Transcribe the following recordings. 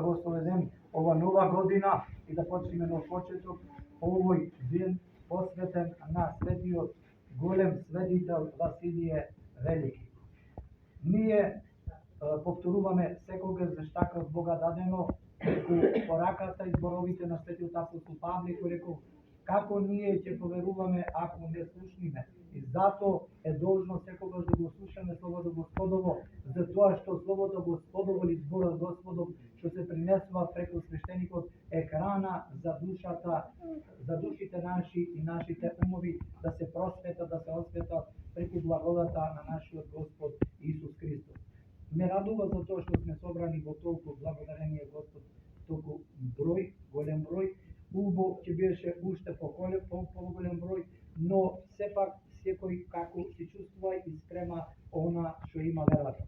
благословен ова нова година и да почнеме нов почеток овој ден посветен на светиот голем светител Василије Велики. Ние повторуваме секогаш заштака од Бога дадено пораката и зборовите на светиот апостол Павле кој рекол како ние ќе поверуваме ако не слушниме. И зато е должно секогаш да го слушаме Словото Господово, затоа што Словото Господово или зборот Господов што се принесува преку свештеникот е храна за душата, за душите наши и нашите умови да се просветат, да се осветат преку благодата на нашиот Господ Исус Христос. Ме радува за тоа што сме собрани во толку благодарение Господ, толку број, голем број. Убаво ќе беше уште по-голем број, но сепак секој како се чувствува и спрема она што има верата.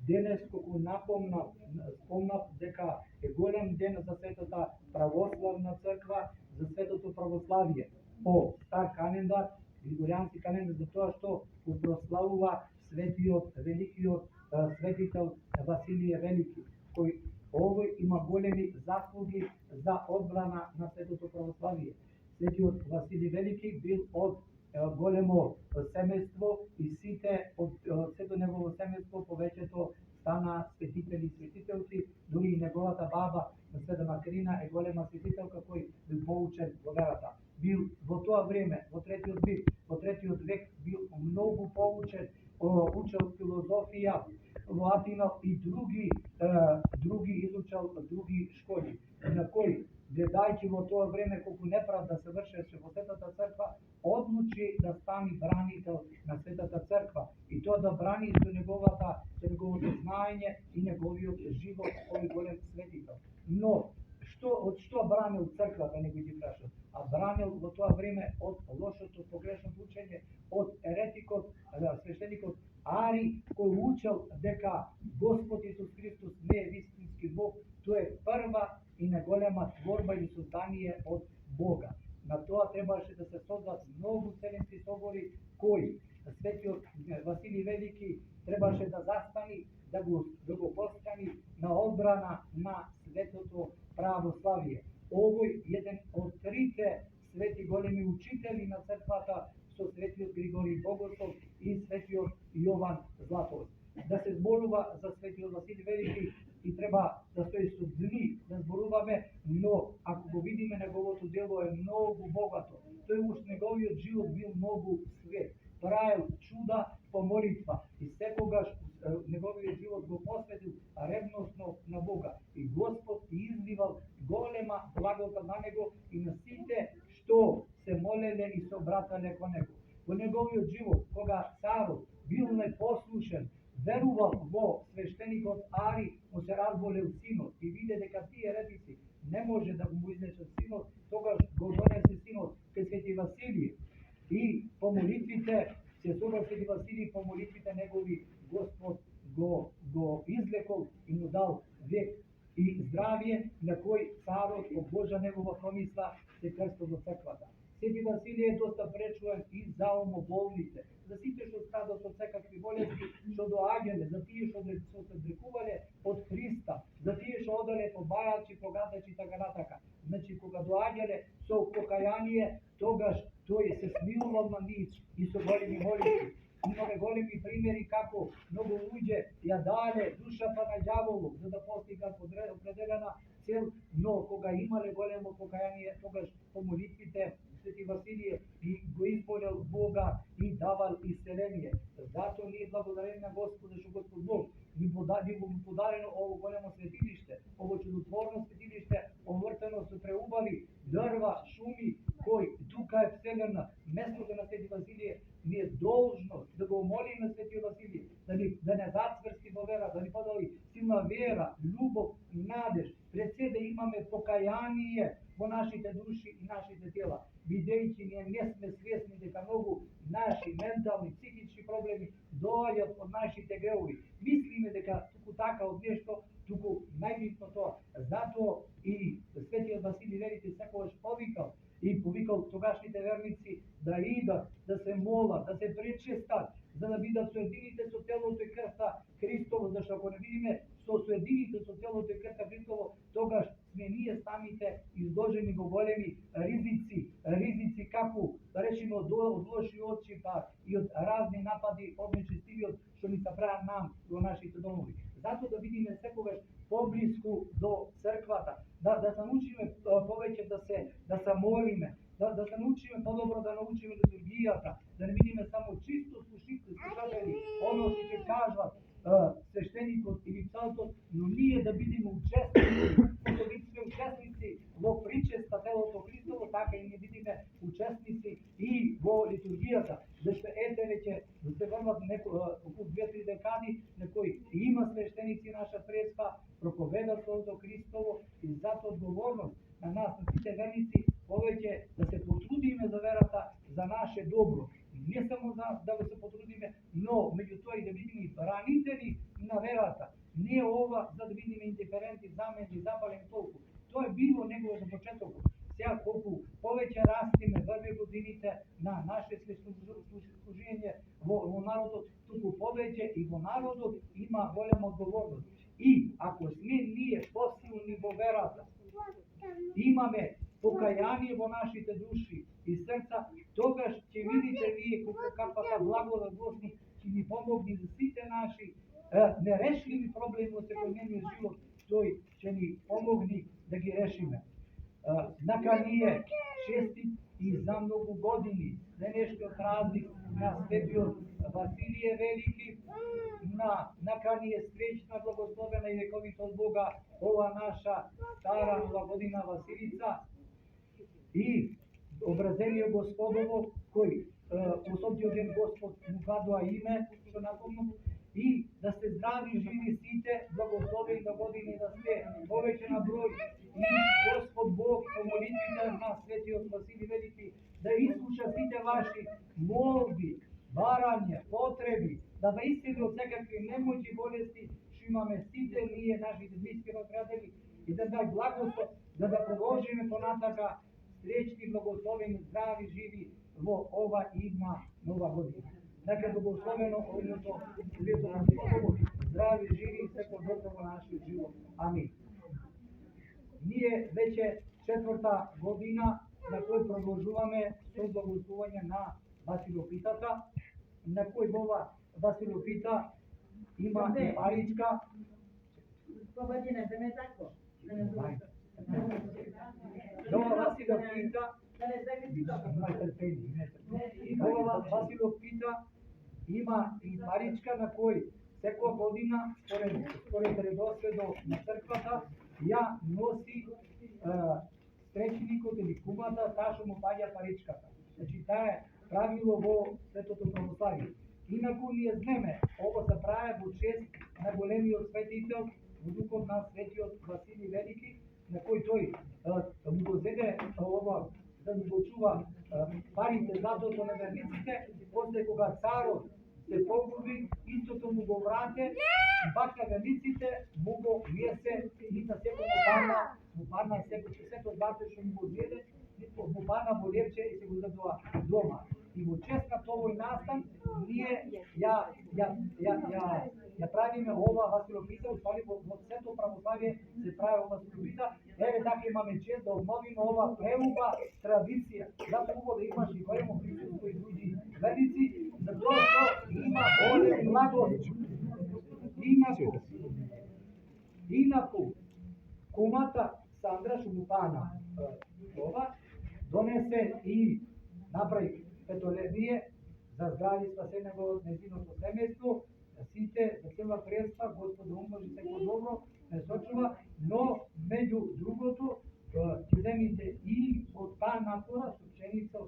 Денес кога спомнав дека е голем ден за Светата православна црква, за Светото православие по стар календар, григоријански календар, за тоа што го прославува светиот великиот светител Василије Велики, кој овој има големи заслуги за одбрана на Светото православие. Светиот Василије Велики бил од големо семејство и сите од сето негово семејство повеќето стана светители и светителци, дури и неговата баба Света Макарина е голема светителка кој бил поучен во верата. Бил во тоа време, во третиот век бил многу поучен, учел филозофија во Атина и други изучал други школи, на кој гледајќи во тоа време колку неправда се вршеше во Светата црква, одлучи да стани бранител на Светата црква и тоа да брани со неговото знаење и неговиот живот овој голем светител. Но од што бранил црквата, некој ги прашал? А бранил во тоа време од лошото погрешното учење, од еретикот, свештеникот Ари, кој учел дека Господ Исус Христос не е вистински Бог, тоа е прва и наголема творба или создание од Бога. На тоа требаше да се создадат многу вселенски собори кои светиот Василиј Велики требаше да застани, да го постани на одбрана на светото православие. Овој еден од трите свети големи учители на црквата со светиот Григорий Богослов и светиот Јован Златоуст. Да се зборува за светиот Василиј Велики и треба да стои со дни да зборуваме, но ако го видиме неговото дело е многу богато. Тој уж неговиот живот бил многу свет, правил чуда по молитва и секогаш неговиот живот го посветил ревносно на Бога. И Господ изливал голема благодат на него и на сите што се молеле и се обратале кон него. Во неговиот живот, кога царот бил непослушен, верувал во свештеникот Ари, му се разболел синот и виде дека тие еретици не може да му изнесат синот, тогаш го донесе синот кај Свети Василиј и по молитвите се собра Свети Василиј, по молитвите негови Господ го излекол и му дал век и здравие, на кој царот од Божа негова промисла се крстил во црквата. Свети Василиј е доста пречуван и за умоболните, за сите што страдат од секакви болести, што доаѓале, за тие што се одрекувале од Христа, за тие што одале по бајачи, по гадачи, така натака. Значи, кога доаѓале со покаяние, тогаш тој се смилувал на нив и со големи молитви. Имаме големи примери како многу луѓе ја дале душата на ѓаволот за да постигнат определена цел, но кога имале големо покаяние, тогаш по молитвите Свети Василије и го изболел Бога и давал исцеление. Затоа ние благодарени на Господа што Господ Бог ни подарено ово големо светилиште, ово чудотворно светилиште, овртено со преубави дрва, шуми, кој тука е вселена, местото на Свети Василије, ни е должност да го молиме Свети Василије, да не зацврсти во вера, да ни подали силна вера, љубов, надеж. Пред се да имаме покаяние во нашите души и нашите тела, бидејќи ние не сме свесни дека многу наши ментални, психички проблеми доаѓаат од нашите гревови. Мислиме дека туку така од нешто, туку најбитно тоа. Затоа и Светиот Василиј Велики секогаш повикал тогашните верници да идат, да се молат, да се пречестат, за да бидат соедините со телото и крвта Христово, зашто ако не видиме со соедините со телото и крвта Христово, тогаш сме ние самите изложени во големи ризици како да речеме од лоши очи па и од разни напади од нечестивиот што ни се прават нам во нашите домови. Затоа да видиме секогаш поблиску до црквата, да се научиме повеќе да се молиме, да се научиме подобро да научиме литургијата, да не видиме само чисто слушатели, оно што ќе кажат свештеникот или псалтот, но ние да бидеме учесници, да бидеме учесници во причеста телото Христово, така и ние бидеме учесници и во литургијата, зашто ете веќе се врват околу 2-3 декади на кои има свештеници наша преска, проповедат телото Христово и затоа одговорност на нас, на сите верници, повеќе да се потрудиме за верата, за наше добро. Не само да го се потрудиме, но меѓутоа и да бидеме бранители на верата. Не ова за да бидеме индиферентни, замени, запалени толку. Тоа е било негово за почетокот. Сега колку повеќе растиме врве годините на наше служење во народот, толку повеќе и во народот има голема одговорност. И ако сме ние посилни во верата, имаме покаяние во нашите души и срца, тогаш ќе видите вие каквата благодат Господ ќе ни помогне за сите наши нерешливи проблеми во секојдневниот живот, тој ќе ни помогне да ги решиме. Нака ние честит и за многу години денешниот празник на светиот Василije Велики, нака ние среќна, благословена и вековита од Бога ова наша стара нова година Василица и образениот Господово, кој особниот ден Господ му дадоа име, што напомнам, и да сте здрави, живи сите, благословени да години да сте повеќе на број. И Господ Бог по молитвите на светиот Василij Велики да изслуша сите ваши молби, барања, потреби, да ве исцели од секакви немоќи болести што имаме сите ние, нашите блиски пријатели, и да дај благослов за да продолжиме понатака среќни, благословени, здрави, живи во ова идна нова година. Нека благословено овото свето на Христово, здрави, живи и секој добро во нашиот живот. Амин. Ние веќе 4-та година на кој продолжуваме со благословување на Василопитата, на кој ова Василопита има и паричка. Победина да не тако. Ова Василопита, ова Василопита има и паричка на кој секоја година според редоследот на црквата ја носи свеченикот или кумата, таа што му паѓа паричката. Значи таа е правило во светото православие. Инаку ние знаеме, ово се прави во чест на големиот светител во духот на светиот Василij Велики, на кој тој му го зеде ова да му го чува парите, златото на верниците, после кога царот се погуби, истото му го врате, бака верниците му го несе и на секој му падна сето злато што му го зеде, му падна во лепче и се го задува дома. И во чест на овој настан ние ја правиме ова Василопита, уствари во сето православие се прави ова Василопита. Еве така имаме чест да обновиме ова преуба традиција. Затоа убаво да имаш и големо присуство и други верници, затоа што има голем благост. Инаку кумата Сандра Шумупана ова донесе и направи петолебие за здрави спасење во нејзиното семејство, сите, за цела преста, Господ да умножи секој добро, не сочува, но меѓу другото, ќе земите и од таа напора, соченица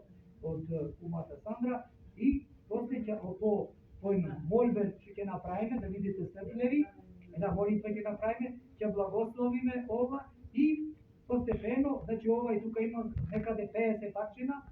од кумата Сандра, и после ќе по молбе ќе направиме, да видите стрплеви, една молитва ќе направиме, ќе благословиме ова и постепено, значи ова и тука има некаде 50 пакчина,